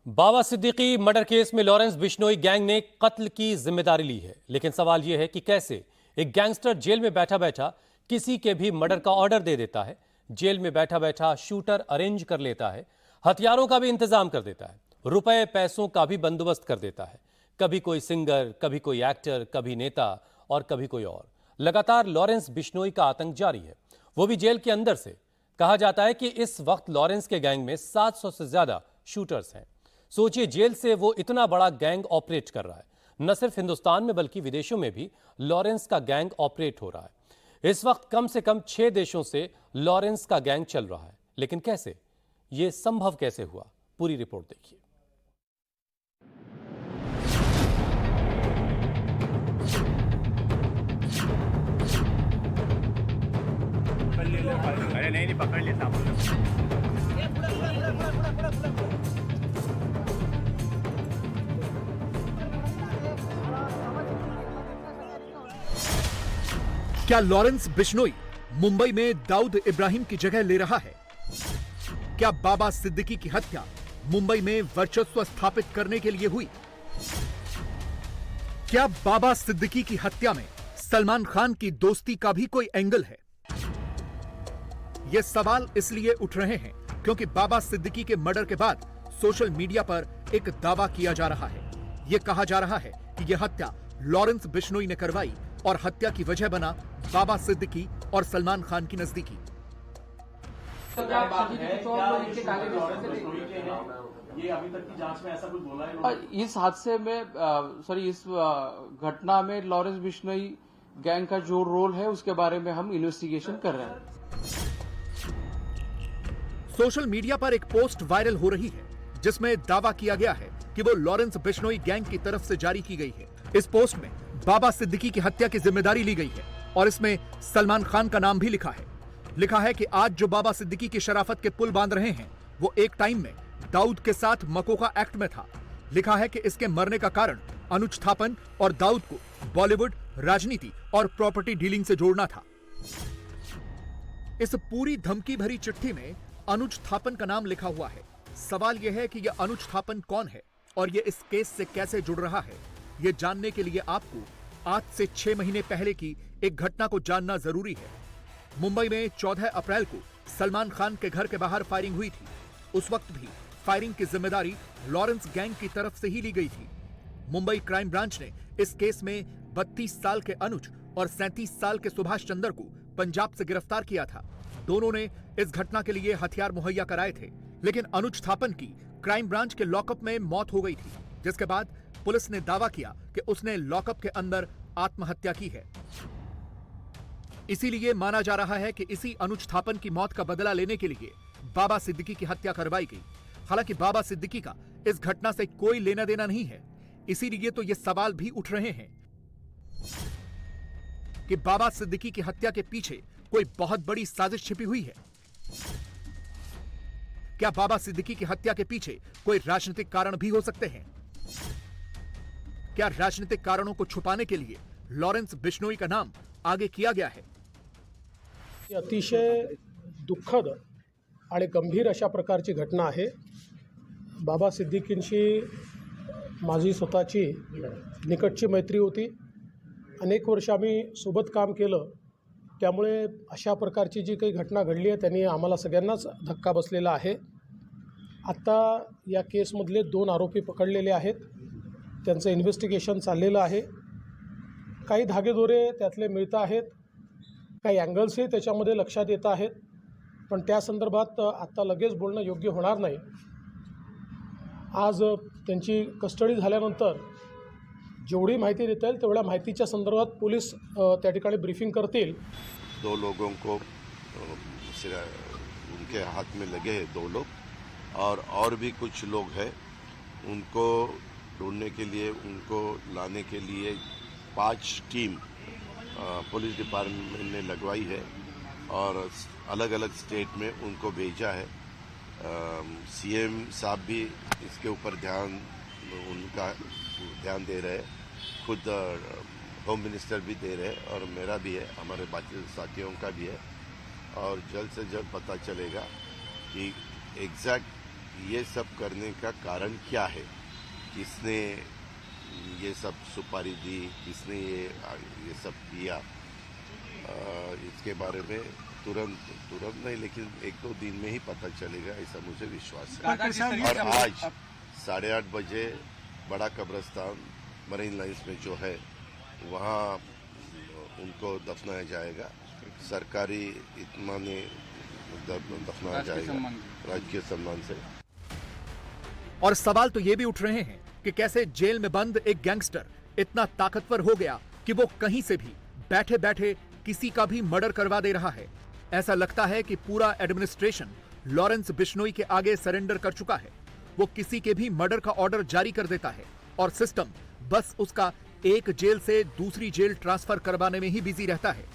बाबा Siddiqui murder case में Lawrence Bishnoi gang ने कत्ल की जिम्मेदारी ली है, लेकिन सवाल यह है कि कैसे एक गैंगस्टर जेल में बैठा बैठा किसी के भी मर्डर का ऑर्डर दे देता है, जेल में बैठा बैठा शूटर अरेंज कर लेता है, हथियारों का भी इंतजाम कर देता है, रुपए पैसों का भी बंदोबस्त कर देता है। कभी कोई सिंगर, कभी कोई एक्टर, कभी नेता और कभी कोई और। लगातार लॉरेंस बिश्नोई का आतंक जारी है, वो भी जेल के अंदर से। कहा जाता है कि इस वक्त लॉरेंस के गैंग में 700 से ज्यादा शूटर्स हैं। सोचिए, जेल से वो इतना बड़ा गैंग ऑपरेट कर रहा है। न सिर्फ हिंदुस्तान में बल्कि विदेशों में भी लॉरेंस का गैंग ऑपरेट हो रहा है। इस वक्त कम से कम 6 देशों से लॉरेंस का गैंग चल रहा है। लेकिन कैसे, यह संभव कैसे हुआ? पूरी रिपोर्ट देखिए। अरे नहीं पकड़ लेता। क्या लॉरेंस बिश्नोई मुंबई में दाऊद इब्राहिम की जगह ले रहा है? क्या बाबा सिद्दीकी की हत्या मुंबई में वर्चस्व स्थापित करने के लिए हुई? क्या बाबा सिद्दीकी की हत्या में सलमान खान की दोस्ती का भी कोई एंगल है? ये सवाल इसलिए उठ रहे हैं क्योंकि बाबा सिद्दीकी के मर्डर के बाद सोशल मीडिया पर एक दावा किया जा रहा है। यह कहा जा रहा है कि यह हत्या लॉरेंस बिश्नोई ने करवाई और हत्या की वजह बना बाबा सिद्दीकी और सलमान खान की नजदीकी। ये अभी तक की जांच में ऐसा कुछ बोला है? इस हादसे में इस घटना में लॉरेंस बिश्नोई गैंग का जो रोल है उसके बारे में हम इन्वेस्टिगेशन कर रहे हैं। सोशल मीडिया पर एक पोस्ट वायरल हो रही है जिसमें दावा किया गया है कि वो लॉरेंस बिश्नोई गैंग की तरफ से जारी की गई है। इस पोस्ट में बाबा सिद्दीकी की हत्या की जिम्मेदारी ली गई है और इसमें सलमान खान का नाम भी लिखा है। लिखा है कि आज जो बाबा सिद्दीकी की शराफत के पुल बांध रहे हैं वो एक टाइम में दाऊद के साथ मकोका एक्ट में था। लिखा है कि इसके मरने का कारण अनुज थापन और दाऊद को बॉलीवुड, राजनीति और प्रॉपर्टी डीलिंग से जोड़ना था। इस पूरी धमकी भरी चिट्ठी में अनुज थापन का नाम लिखा हुआ है। सवाल यह है कि यह अनुज थापन कौन है और यह इस केस से कैसे जुड़ रहा है। यह जानने के लिए आपको आज से 6 महीने पहले की एक घटना को जानना जरूरी है। मुंबई में 14 अप्रैल को सलमान खान के घर के बाहर फायरिंग हुई थी। उस वक्त भी फायरिंग की जिम्मेदारी लॉरेंस गैंग की तरफ से ही ली गई थी। मुंबई क्राइम ब्रांच ने इस केस में 32 साल के अनुज और 37 साल के सुभाष चंद्र को पंजाब से गिरफ्तार किया था। दोनों ने इस घटना के लिए हथियार मुहैया कराए थे, लेकिन अनुज थापन की क्राइम ब्रांच के लॉकअप में मौत हो गई थी, जिसके बाद पुलिस ने दावा किया कि उसने लॉकअप के अंदर आत्महत्या की है। इसीलिए माना जा रहा है कि इसी अनुज थापन की मौत का बदला लेने के लिए बाबा सिद्दीकी की हत्या करवाई गई। हालांकि बाबा सिद्दीकी का इस घटना से कोई लेना देना नहीं है। इसीलिए तो ये सवाल भी उठ रहे हैं कि बाबा सिद्दीकी की हत्या के पीछे कोई बहुत बड़ी साजिश छिपी हुई है। क्या बाबा सिद्दीकी की हत्या के पीछे कोई राजनीतिक कारण भी हो सकते हैं? क्या राजनीतिक कारणों को छुपाने के लिए लॉरेंस बिश्नोई का नाम आगे किया गया है? अतिशय दुःखद आणि गंभीर अशा प्रकारची घटना आहे। बाबा सिद्दीकींशी माझी स्वतःची निकटची मैत्री होती। अनेक वर्ष आम्ही सोबत काम केलं, त्यामुळे अशा प्रकारची जी काही घटना घडली आहे त्यांनी आम्हाला सगळ्यांनाच धक्का बसलेला आहे। आता या केसमधले 2 आरोपी पकडलेले आहेत, त्यांचं इन्व्हेस्टिगेशन चाललेलं आहे। काही धागेदोरे त्यातले मिळत आहेत, काही अँगल्सही त्याच्यामध्ये लक्षात येत आहेत, पण त्या संदर्भात आता लगेच बोलणं योग्य होणार नाही। आज त्यांची कस्टडी झाल्यानंतर जेवढी माहिती देता येईल तेवढ्या माहितीच्या संदर्भात पोलीस त्या ठिकाणी ब्रीफिंग करतील। 2 लोगों को उनके हाथ में लगे हैं 2 लोग, और भी कुछ लोग हैं। उनको ढूंढने के लिए, उनको लाने के लिए 5 टीम पुलिस डिपार्टमेंट ने लगवाई है और अलग अलग स्टेट में उनको भेजा है। सीएम साहब भी इसके ऊपर उनका ध्यान दे रहे हैं, खुद होम मिनिस्टर भी दे रहे हैं और मेरा भी है, हमारे बाकी साथियों का भी है। और जल्द से जल्द पता चलेगा कि एग्जैक्ट ये सब करने का कारण क्या है, किसने ये सब सुपारी दी, किसने ये सब किया, इसके बारे में तुरंत नहीं, लेकिन 1-2 दिन में ही पता चलेगा, ऐसा मुझे विश्वास है। और आज 8:30 बजे बड़ा कब्रिस्तान मरीन लाइन्स में जो है वहाँ उनको दफनाया जाएगा, सरकारी इत्मीनान ने दफनाया जाएगा राजकीय सम्मान से। और सवाल तो ये भी उठ रहे हैं कि कैसे जेल में बंद एक गैंगस्टर इतना ताकतवर हो गया कि वो कहीं से भी बैठे बैठे किसी का भी मर्डर करवा दे रहा है। ऐसा लगता है कि पूरा एडमिनिस्ट्रेशन लॉरेंस बिश्नोई के आगे सरेंडर कर चुका है। वो किसी के भी मर्डर का ऑर्डर जारी कर देता है और सिस्टम बस उसका एक जेल से दूसरी जेल ट्रांसफर करवाने में ही बिजी रहता है।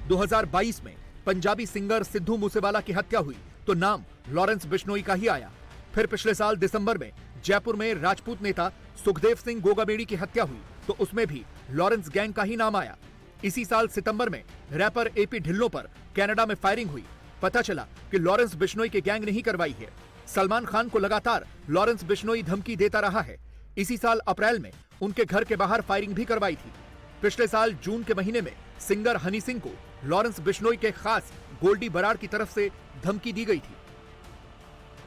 2022 में पंजाबी सिंगर सिद्धू मूसेवाला की हत्या हुई तो नाम लॉरेंस बिश्नोई का ही आया। फिर पिछले साल दिसंबर में जयपुर में राजपूत नेता सुखदेव सिंह गोगाबेड़ी की हत्या हुई तो उसमें भी लॉरेंस गैंग का ही नाम आया। इसी साल सितंबर में रैपर एपी ढिल्लों पर कनाडा में फायरिंग हुई। पता चला कि लॉरेंस बिश्नोई के गैंग ने ही करवाई है। सलमान खान को लगातार लॉरेंस बिश्नोई धमकी देता रहा है। इसी साल अप्रैल में उनके घर के बाहर फायरिंग भी करवाई थी। पिछले साल जून के महीने में सिंगर हनी सिंह को लॉरेंस बिश्नोई के खास गोल्डी बराड़ की तरफ से धमकी दी गई थी।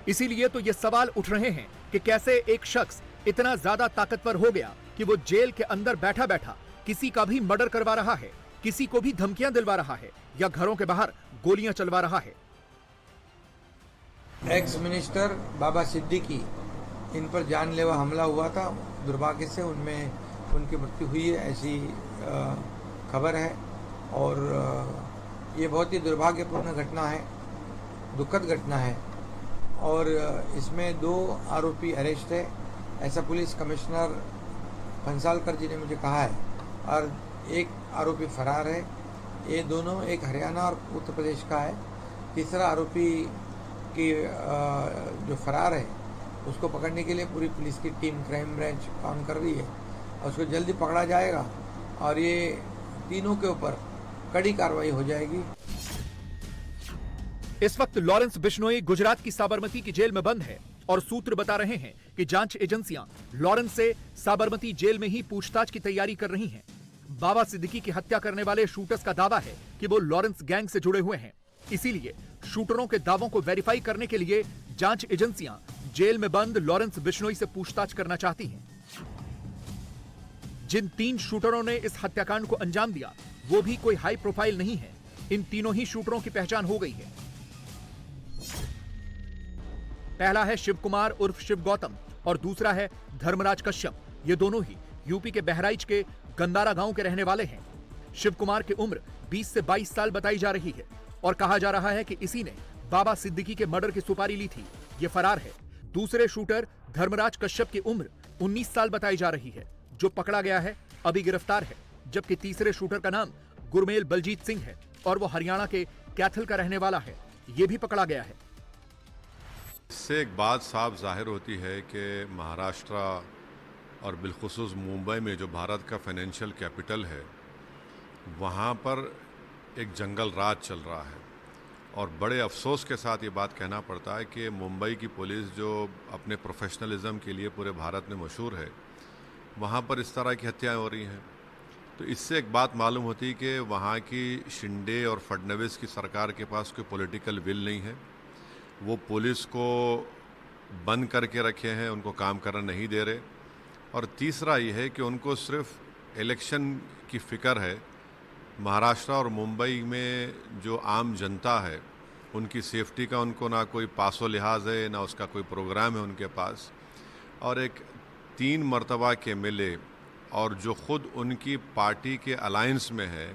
इसीलिए तो ये सवाल उठ रहे हैं कि कैसे एक शख्स इतना ज्यादा ताकतवर हो गया कि वो जेल के अंदर बैठा बैठा किसी का भी मर्डर करवा रहा है, किसी को भी धमकियां दिलवा रहा है या घरों के बाहर गोलियां चलवा रहा है। एक्स मिनिस्टर बाबा सिद्दीकी, इन पर जानलेवा हमला हुआ था, दुर्भाग्य से उनमें उनकी मृत्यु हुई है, ऐसी खबर है। और ये बहुत ही दुर्भाग्यपूर्ण घटना है, दुखद घटना है। और इसमें 2 आरोपी अरेस्ट है, ऐसा पुलिस कमिश्नर भंसालकर जी ने मुझे कहा है, और एक आरोपी फरार है। ये दोनों एक हरियाणा और उत्तर प्रदेश का है। तीसरा आरोपी की जो फरार है उसको पकड़ने के लिए पूरी पुलिस की टीम क्राइम ब्रांच काम कर रही है और उसको जल्दी पकड़ा जाएगा और ये तीनों के ऊपर कड़ी कार्रवाई हो जाएगी। इस वक्त लॉरेंस बिश्नोई गुजरात की साबरमती की जेल में बंद है और सूत्र बता रहे हैं कि जांच एजेंसियां लॉरेंस से साबरमती जेल में ही पूछताछ की तैयारी कर रही हैं। बाबा सिद्दीकी की हत्या करने वाले शूटर्स का दावा है कि वो लॉरेंस गैंग से जुड़े हुए हैं। इसीलिए शूटरों के दावों को वेरीफाई करने के लिए जांच एजेंसियां जेल में बंद लॉरेंस बिश्नोई से पूछताछ करना चाहती हैं। जिन 3 शूटरों ने इस हत्याकांड को अंजाम दिया वो भी कोई हाई प्रोफाइल नहीं है। इन तीनों ही शूटरों की पहचान हो गई है। पहला है शिव कुमार उर्फ शिव गौतम और दूसरा है धर्मराज कश्यप। ये दोनों ही यूपी के बहराइच के गंदारा गांव के रहने वाले हैं। शिव कुमार की उम्र 20 से 22 साल बताई जा रही है और कहा जा रहा है कि इसी ने बाबा सिद्दीकी के मर्डर की सुपारी ली थी। ये फरार है। दूसरे शूटर धर्मराज कश्यप की उम्र 19 साल बताई जा रही है, जो पकड़ा गया है, अभी गिरफ्तार है। जबकि तीसरे शूटर का नाम गुरमेल बलजीत सिंह है और वो हरियाणा के कैथल का रहने वाला है। ये भी पकड़ा गया है। इससे एक बात साफ जाहिर होती है कि महाराष्ट्र और बिलखुसूस मुंबई में जो भारत का फाइनेंशियल कैपिटल है, वहाँ पर एक जंगल राज चल रहा है। और बड़े अफसोस के साथ ये बात कहना पड़ता है कि मुंबई की पुलिस जो अपने प्रोफेशनलिज्म के लिए पूरे भारत में मशहूर है, वहाँ पर इस तरह की हत्याएं हो रही हैं। तो इससे एक बात मालूम होती है कि वहाँ की शिंदे और फडणवीस की सरकार के पास कोई पॉलिटिकल विल नहीं है। वो पुलिस को बंद करके रखे हैं, उनको काम करना नहीं दे रहे। और तीसरा ये है कि उनको सिर्फ इलेक्शन की फ़िक्र है। महाराष्ट्र और मुंबई में जो आम जनता है, उनकी सेफ्टी का उनको ना कोई पासो लिहाज है, ना उसका कोई प्रोग्राम है उनके पास। और एक 3 मरतबा के मिले और जो ख़ुद उनकी पार्टी के अलायंस में है,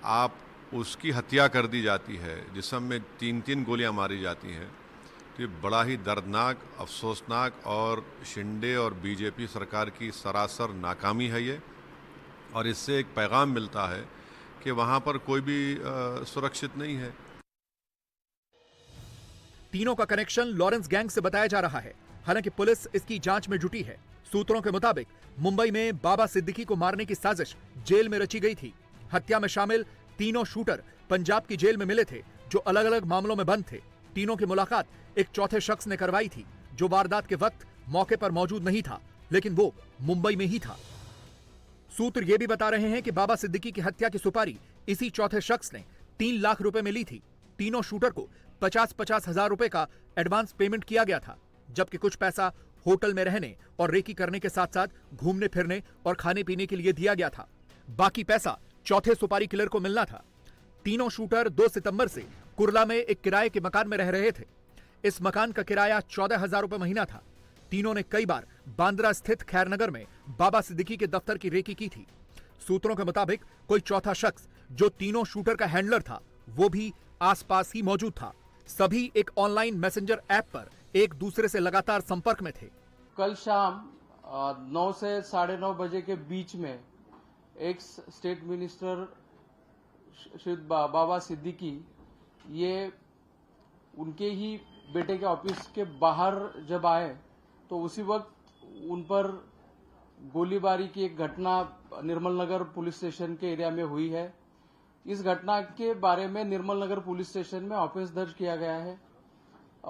आप उसकी हत्या कर दी जाती है, जिसम में 3-3 गोलियां मारी जाती हैं। तो ये बड़ा ही दर्दनाक, अफसोसनाक और शिंदे और बीजेपी सरकार की सरासर नाकामी है ये। और इससे एक पैगाम मिलता है कि वहाँ पर कोई भी सुरक्षित नहीं है। तीनों का कनेक्शन लॉरेंस गैंग से बताया जा रहा है। हालांकि पुलिस इसकी जांच में जुटी है। सूत्रों के मुताबिक मुंबई में बाबा सिद्दीकी को मारने की साजिश जेल में रची गई थी। हत्या में शामिल तीनों शूटर पंजाब की जेल में मिले थे, जो अलग अलग मामलों में बंद थे। तीनों की मुलाकात एक चौथे शख्स ने करवाई थी, जो वारदात के वक्त मौके पर मौजूद नहीं था, लेकिन वो मुंबई में ही था। सूत्र ये भी बता रहे हैं कि बाबा सिद्दीकी की हत्या की सुपारी इसी चौथे शख्स ने 3 लाख रुपए में ली थी। तीनों शूटर को 50-50 हजार रुपए का एडवांस पेमेंट किया गया था, जबकि कुछ पैसा होटल में रहने और रेकी करने के साथ साथ घूमने फिरने और खाने पीने के लिए दिया गया था। बाकी पैसा चौथे सुपारी किलर को मिलना था। तीनों शूटर 2 सितंबर से कुर्ला में एक किराए के मकान में रह रहे थे। इस मकान का किराया 14,000 रुपए महीना था। तीनों ने कई बार बांद्रा स्थित खैरनगर में बाबा सिद्दीकी के दफ्तर की रेकी की थी। सूत्रों के मुताबिक कोई चौथा शख्स जो तीनों शूटर का हैंडलर था, वो भी आसपास ही मौजूद था। सभी एक ऑनलाइन मैसेंजर ऐप पर एक दूसरे से लगातार संपर्क में थे। कल शाम 9 से 9:30 बजे के बीच में एक्स स्टेट मिनिस्टर श्री बाबा सिद्दीकी ये उनके ही बेटे के ऑफिस के बाहर जब आए तो उसी वक्त उन पर गोलीबारी की एक घटना निर्मल नगर पुलिस स्टेशन के एरिया में हुई है। इस घटना के बारे में निर्मल नगर पुलिस स्टेशन में ऑफिस दर्ज किया गया है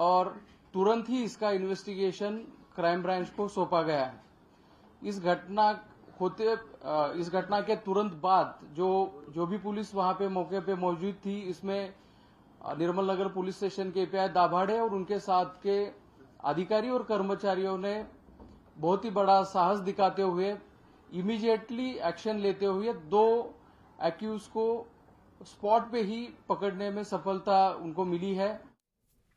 और तुरंत ही इसका इन्वेस्टिगेशन क्राइम ब्रांच को सौंपा गया है। इस घटना के तुरंत बाद जो भी पुलिस वहां पे मौके पे मौजूद थी, इसमें निर्मल नगर पुलिस स्टेशन के एपीआई दाभाड़े और उनके साथ के अधिकारी और कर्मचारियों ने बहुत ही बड़ा साहस दिखाते हुए इमीडिएटली एक्शन लेते हुए 2 एक्यूज को स्पॉट पे ही पकड़ने में सफलता उनको मिली है।